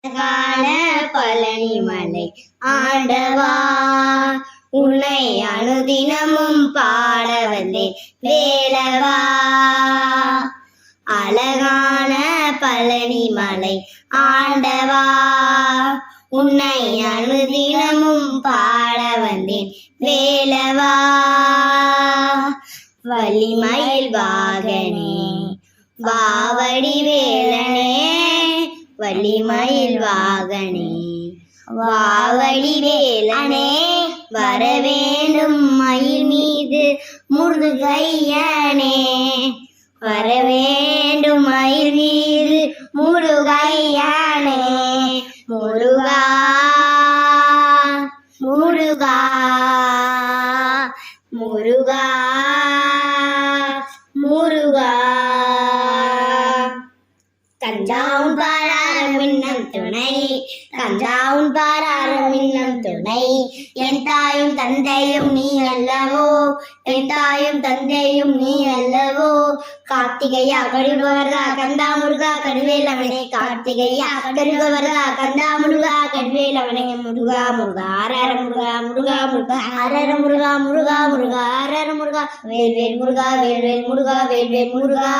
கால பழனி மலை ஆண்டவா, உன்னை அனுதினமும் பாட வந்தேன் வேலவா. அழகான பழனி மலை ஆண்டவா, உன்னை அனுதினமும் பாட வந்தேன் வேலவா. வலிமயில் வாகனே வாவடி வேலனே, வலிமயில் வாகனே வாவடி வேலனே, வரவேண்டும் மயில் மீது முருகையனே, வரவேண்டும் மயில் மீது முருகையனே. முருகா முருகா முருகா முருகா, கஞ்சாவும் பாராரும் இன்னம் துணை, கஞ்சாவும் பாராரும் இன்னம் துணை. என் தாயும் தந்தையும் நீ அல்லவோ, என் தாயும் தந்தையும் நீ அல்லவோ. கார்த்திகையா கருள்பவர்தா கந்தா முருகா கருவேலவனே, கார்த்திகையா கருள்பவர்தா கந்தா முருகா கருவேலவனே. முருகா முருகா அரர முருகா, முருகா முருகா அரர முருகா, முருகா முருகா அரர முருகா. வேல்வேல் முருகா, வேல்வேல் முருகா, வேல்வேல் முருகா.